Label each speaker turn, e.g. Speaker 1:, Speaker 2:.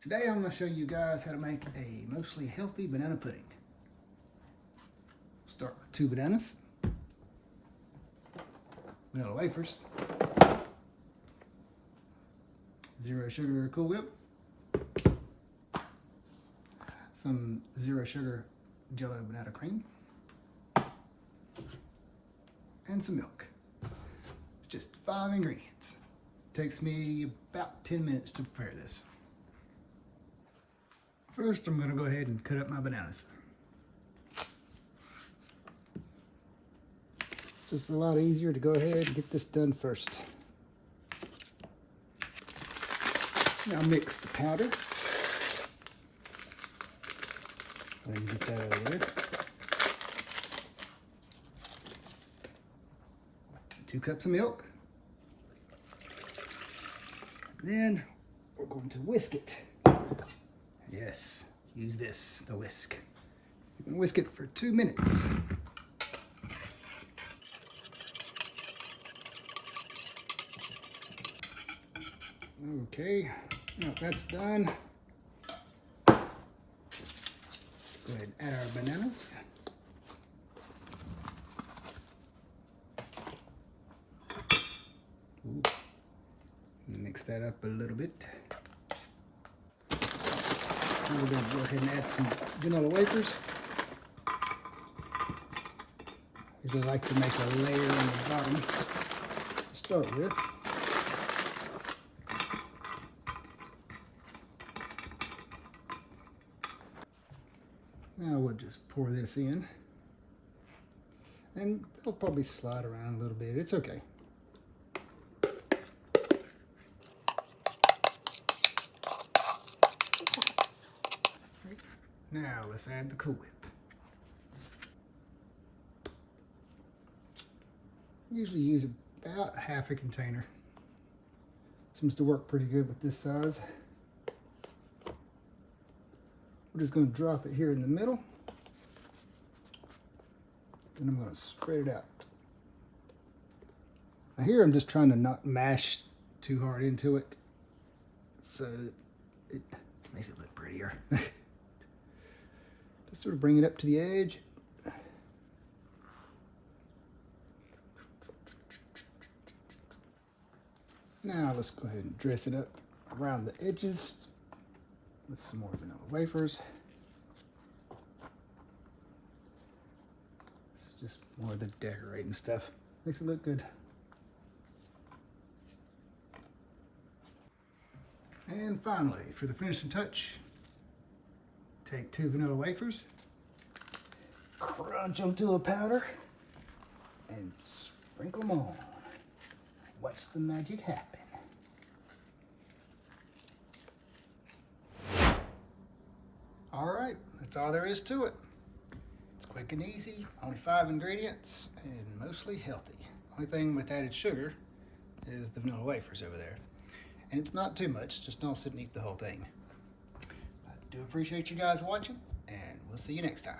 Speaker 1: Today I'm going to show you guys how to make a mostly healthy banana pudding. Start with 2 bananas, vanilla wafers, 0 sugar Cool Whip, some 0 sugar Jello banana cream, and some milk. It's just 5 ingredients. Takes me about 10 minutes to prepare this. First, I'm going to go ahead and cut up my bananas. It's just a lot easier to go ahead and get this done first. Now mix the powder. Go ahead and get that over there. 2 cups of milk. Then we're going to whisk it. Yes, use this, the whisk. You can whisk it for 2 minutes. Okay, now that's done. Go ahead and add our bananas. Ooh. Mix that up a little bit. Now we're going to go ahead and add some vanilla wafers. Usually like to make a layer on the bottom to start with. Now we'll just pour this in. And it'll probably slide around a little bit. It's okay. Now let's add the Cool Whip. Usually use about half a container. Seems to work pretty good with this size. We're just going to drop it here in the middle. And I'm going to spread it out. Now here I'm just trying to not mash too hard into it, so it makes it look prettier. Just sort of bring it up to the edge. Now let's go ahead and dress it up around the edges with some more vanilla wafers. This is just more of the decorating stuff. Makes it look good. And finally, for the finishing touch, take 2 vanilla wafers, crunch them to a powder, and sprinkle them on. Watch the magic happen. Alright, that's all there is to it. It's quick and easy, only 5 ingredients, and mostly healthy. Only thing with added sugar is the vanilla wafers over there. And it's not too much, just don't sit and eat the whole thing. I do appreciate you guys watching, and we'll see you next time.